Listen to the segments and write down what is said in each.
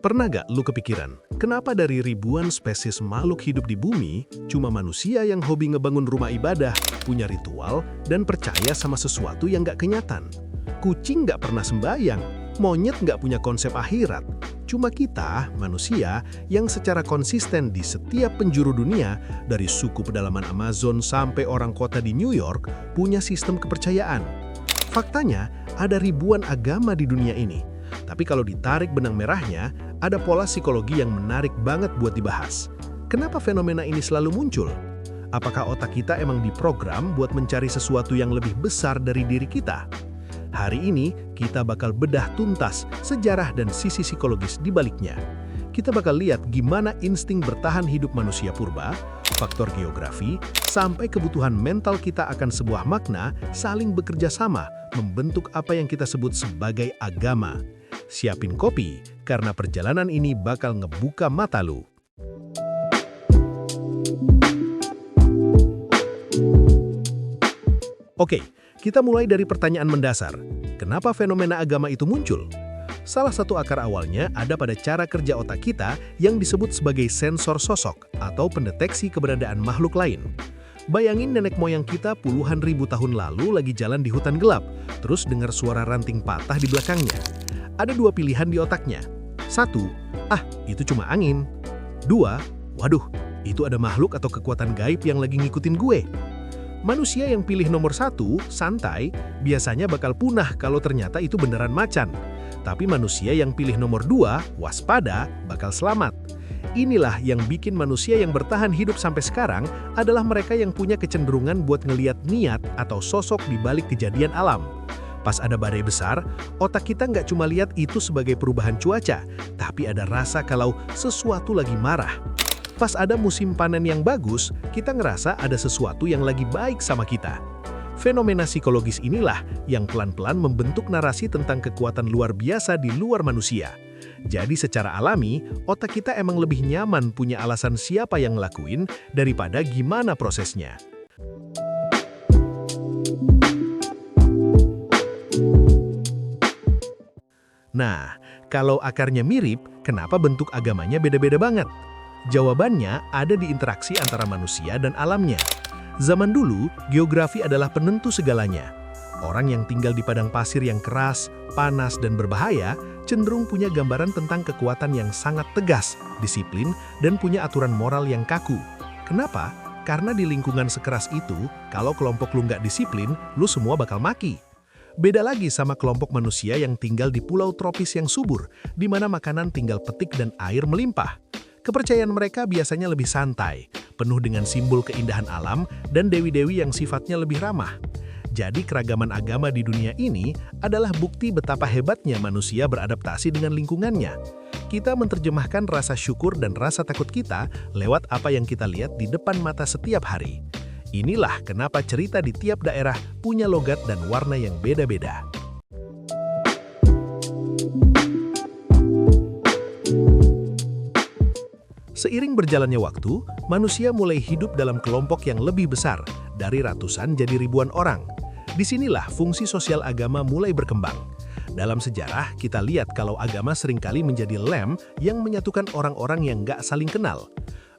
Pernah gak lu kepikiran, kenapa dari ribuan spesies makhluk hidup di bumi, cuma manusia yang hobi ngebangun rumah ibadah, punya ritual, dan percaya sama sesuatu yang gak kenyataan? Kucing gak pernah sembayang, monyet gak punya konsep akhirat. Cuma kita, manusia, yang secara konsisten di setiap penjuru dunia, dari suku pedalaman Amazon sampai orang kota di New York, punya sistem kepercayaan. Faktanya, ada ribuan agama di dunia ini. Tapi kalau ditarik benang merahnya, ada pola psikologi yang menarik banget buat dibahas. Kenapa fenomena ini selalu muncul? Apakah otak kita emang diprogram buat mencari sesuatu yang lebih besar dari diri kita? Hari ini, kita bakal bedah tuntas sejarah dan sisi psikologis di baliknya. Kita bakal lihat gimana insting bertahan hidup manusia purba, faktor geografi, sampai kebutuhan mental kita akan sebuah makna saling bekerja sama membentuk apa yang kita sebut sebagai agama. Siapin kopi, karena perjalanan ini bakal ngebuka mata lu. Oke, kita mulai dari pertanyaan mendasar. Kenapa fenomena agama itu muncul? Salah satu akar awalnya ada pada cara kerja otak kita yang disebut sebagai sensor sosok atau pendeteksi keberadaan makhluk lain. Bayangin nenek moyang kita puluhan ribu tahun lalu lagi jalan di hutan gelap, terus dengar suara ranting patah di belakangnya. Ada dua pilihan di otaknya. Satu, itu cuma angin. Dua, waduh, itu ada makhluk atau kekuatan gaib yang lagi ngikutin gue. Manusia yang pilih nomor satu, santai, biasanya bakal punah kalau ternyata itu beneran macan. Tapi manusia yang pilih nomor dua, waspada, bakal selamat. Inilah yang bikin manusia yang bertahan hidup sampai sekarang adalah mereka yang punya kecenderungan buat ngeliat niat atau sosok di balik kejadian alam. Pas ada badai besar, otak kita nggak cuma lihat itu sebagai perubahan cuaca, tapi ada rasa kalau sesuatu lagi marah. Pas ada musim panen yang bagus, kita ngerasa ada sesuatu yang lagi baik sama kita. Fenomena psikologis inilah yang pelan-pelan membentuk narasi tentang kekuatan luar biasa di luar manusia. Jadi secara alami, otak kita emang lebih nyaman punya alasan siapa yang ngelakuin daripada gimana prosesnya. Nah, kalau akarnya mirip, kenapa bentuk agamanya beda-beda banget? Jawabannya ada di interaksi antara manusia dan alamnya. Zaman dulu, geografi adalah penentu segalanya. Orang yang tinggal di padang pasir yang keras, panas, dan berbahaya cenderung punya gambaran tentang kekuatan yang sangat tegas, disiplin, dan punya aturan moral yang kaku. Kenapa? Karena di lingkungan sekeras itu, kalau kelompok lu nggak disiplin, lu semua bakal maki. Beda lagi sama kelompok manusia yang tinggal di pulau tropis yang subur, di mana makanan tinggal petik dan air melimpah. Kepercayaan mereka biasanya lebih santai, penuh dengan simbol keindahan alam dan dewi-dewi yang sifatnya lebih ramah. Jadi keragaman agama di dunia ini adalah bukti betapa hebatnya manusia beradaptasi dengan lingkungannya. Kita menerjemahkan rasa syukur dan rasa takut kita lewat apa yang kita lihat di depan mata setiap hari. Inilah kenapa cerita di tiap daerah punya logat dan warna yang beda-beda. Seiring berjalannya waktu, manusia mulai hidup dalam kelompok yang lebih besar, dari ratusan jadi ribuan orang. Disinilah fungsi sosial agama mulai berkembang. Dalam sejarah, kita lihat kalau agama seringkali menjadi lem yang menyatukan orang-orang yang nggak saling kenal.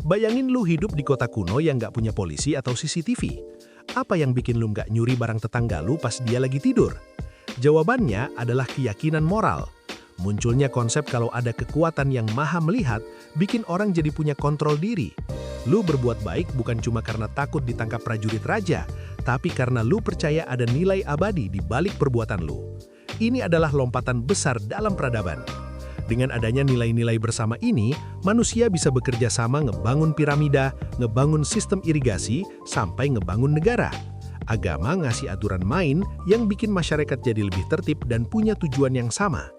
Bayangin lu hidup di kota kuno yang nggak punya polisi atau CCTV. Apa yang bikin lu nggak nyuri barang tetangga lu pas dia lagi tidur? Jawabannya adalah keyakinan moral. Munculnya konsep kalau ada kekuatan yang maha melihat, bikin orang jadi punya kontrol diri. Lu berbuat baik bukan cuma karena takut ditangkap prajurit raja, tapi karena lu percaya ada nilai abadi di balik perbuatan lu. Ini adalah lompatan besar dalam peradaban. Dengan adanya nilai-nilai bersama ini, manusia bisa bekerja sama ngebangun piramida, ngebangun sistem irigasi, sampai ngebangun negara. Agama ngasih aturan main yang bikin masyarakat jadi lebih tertib dan punya tujuan yang sama.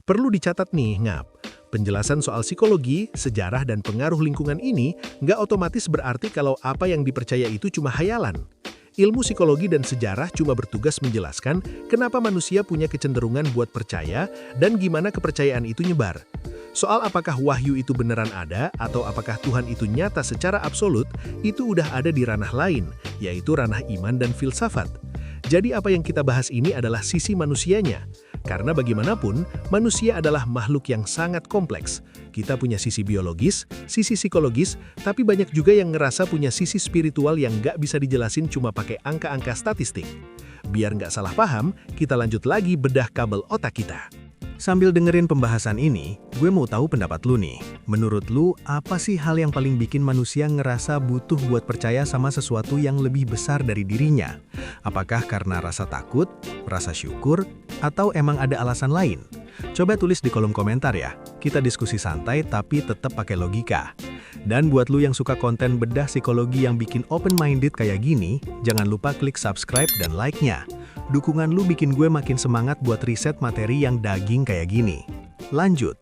Perlu dicatat nih, Ngap. Penjelasan soal psikologi, sejarah, dan pengaruh lingkungan ini nggak otomatis berarti kalau apa yang dipercaya itu cuma hayalan. Ilmu psikologi dan sejarah cuma bertugas menjelaskan kenapa manusia punya kecenderungan buat percaya dan gimana kepercayaan itu nyebar. Soal apakah wahyu itu beneran ada atau apakah Tuhan itu nyata secara absolut, itu udah ada di ranah lain, yaitu ranah iman dan filsafat. Jadi apa yang kita bahas ini adalah sisi manusianya. Karena bagaimanapun, manusia adalah makhluk yang sangat kompleks. Kita punya sisi biologis, sisi psikologis, tapi banyak juga yang ngerasa punya sisi spiritual yang nggak bisa dijelasin cuma pakai angka-angka statistik. Biar nggak salah paham, kita lanjut lagi bedah kabel otak kita. Sambil dengerin pembahasan ini, gue mau tahu pendapat lu nih. Menurut lu, apa sih hal yang paling bikin manusia ngerasa butuh buat percaya sama sesuatu yang lebih besar dari dirinya? Apakah karena rasa takut, rasa syukur, atau emang ada alasan lain? Coba tulis di kolom komentar ya. Kita diskusi santai tapi tetap pakai logika. Dan buat lu yang suka konten bedah psikologi yang bikin open-minded kayak gini, jangan lupa klik subscribe dan like-nya. Dukungan lu bikin gue makin semangat buat riset materi yang daging kayak gini. Lanjut.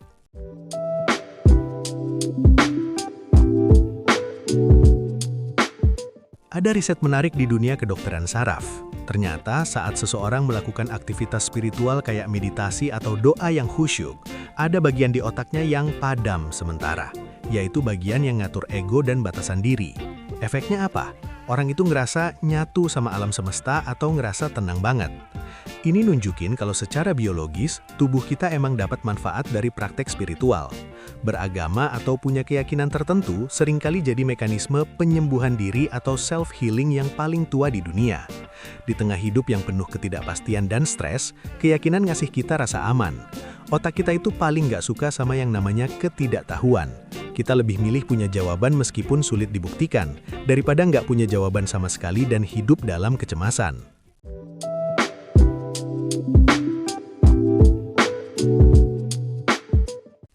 Ada riset menarik di dunia kedokteran saraf. Ternyata saat seseorang melakukan aktivitas spiritual kayak meditasi atau doa yang khusyuk, ada bagian di otaknya yang padam sementara, yaitu bagian yang ngatur ego dan batasan diri. Efeknya apa? Orang itu ngerasa nyatu sama alam semesta atau ngerasa tenang banget. Ini nunjukin kalau secara biologis, tubuh kita emang dapat manfaat dari praktek spiritual. Beragama atau punya keyakinan tertentu seringkali jadi mekanisme penyembuhan diri atau self-healing yang paling tua di dunia. Di tengah hidup yang penuh ketidakpastian dan stres, keyakinan ngasih kita rasa aman. Otak kita itu paling nggak suka sama yang namanya ketidaktahuan. Kita lebih milih punya jawaban meskipun sulit dibuktikan, daripada nggak punya jawaban sama sekali dan hidup dalam kecemasan.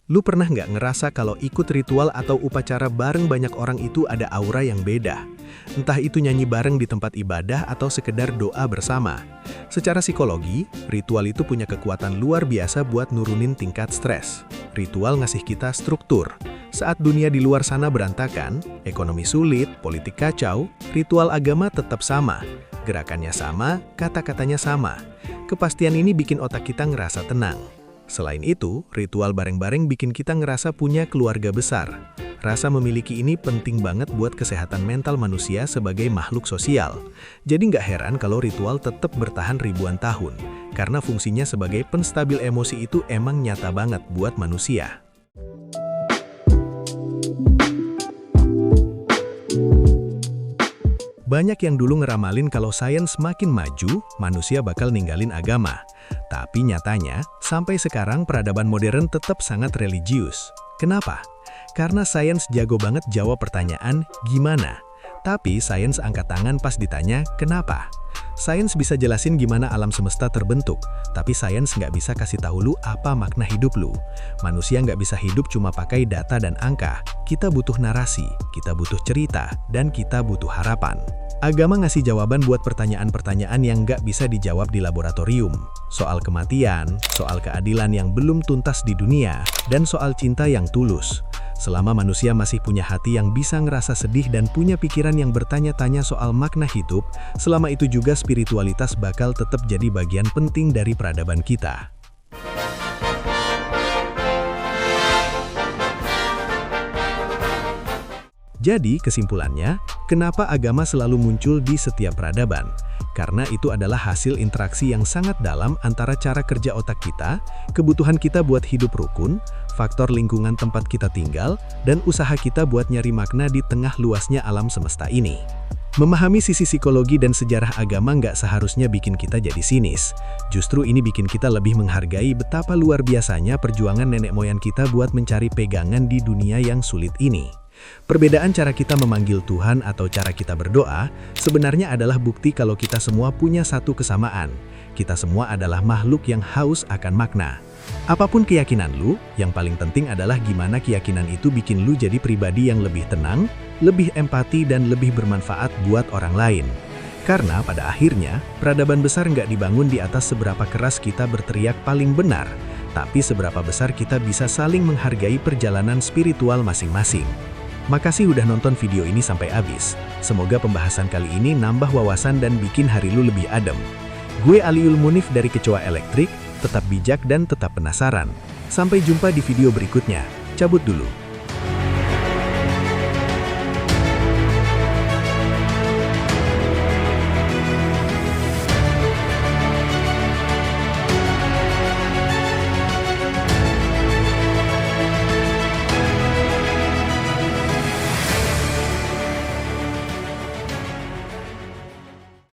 Lu pernah nggak ngerasa kalau ikut ritual atau upacara bareng banyak orang itu ada aura yang beda? Entah itu nyanyi bareng di tempat ibadah atau sekedar doa bersama. Secara psikologi, ritual itu punya kekuatan luar biasa buat nurunin tingkat stres. Ritual ngasih kita struktur. Saat dunia di luar sana berantakan, ekonomi sulit, politik kacau, ritual agama tetap sama. Gerakannya sama, kata-katanya sama. Kepastian ini bikin otak kita ngerasa tenang. Selain itu, ritual bareng-bareng bikin kita ngerasa punya keluarga besar. Rasa memiliki ini penting banget buat kesehatan mental manusia sebagai makhluk sosial. Jadi nggak heran kalau ritual tetap bertahan ribuan tahun, karena fungsinya sebagai penstabil emosi itu emang nyata banget buat manusia. Banyak yang dulu ngeramalin kalau sains makin maju, manusia bakal ninggalin agama. Tapi nyatanya, sampai sekarang peradaban modern tetap sangat religius. Kenapa? Karena sains jago banget jawab pertanyaan gimana. Tapi sains angkat tangan pas ditanya kenapa. Sains bisa jelasin gimana alam semesta terbentuk, tapi sains nggak bisa kasih tahu lu apa makna hidup lu. Manusia nggak bisa hidup cuma pakai data dan angka. Kita butuh narasi, kita butuh cerita, dan kita butuh harapan. Agama ngasih jawaban buat pertanyaan-pertanyaan yang nggak bisa dijawab di laboratorium. Soal kematian, soal keadilan yang belum tuntas di dunia, dan soal cinta yang tulus. Selama manusia masih punya hati yang bisa ngerasa sedih dan punya pikiran yang bertanya-tanya soal makna hidup, selama itu juga spiritualitas bakal tetap jadi bagian penting dari peradaban kita. Jadi, kesimpulannya, kenapa agama selalu muncul di setiap peradaban? Karena itu adalah hasil interaksi yang sangat dalam antara cara kerja otak kita, kebutuhan kita buat hidup rukun, faktor lingkungan tempat kita tinggal, dan usaha kita buat nyari makna di tengah luasnya alam semesta ini. Memahami sisi psikologi dan sejarah agama nggak seharusnya bikin kita jadi sinis. Justru ini bikin kita lebih menghargai betapa luar biasanya perjuangan nenek moyang kita buat mencari pegangan di dunia yang sulit ini. Perbedaan cara kita memanggil Tuhan atau cara kita berdoa sebenarnya adalah bukti kalau kita semua punya satu kesamaan. Kita semua adalah makhluk yang haus akan makna. Apapun keyakinan lu, yang paling penting adalah gimana keyakinan itu bikin lu jadi pribadi yang lebih tenang, lebih empati, dan lebih bermanfaat buat orang lain. Karena pada akhirnya, peradaban besar nggak dibangun di atas seberapa keras kita berteriak paling benar, tapi seberapa besar kita bisa saling menghargai perjalanan spiritual masing-masing. Makasih udah nonton video ini sampai habis. Semoga pembahasan kali ini nambah wawasan dan bikin hari lu lebih adem. Gue Aliul Munif dari Kecoa Elektrik, tetap bijak dan tetap penasaran. Sampai jumpa di video berikutnya. Cabut dulu.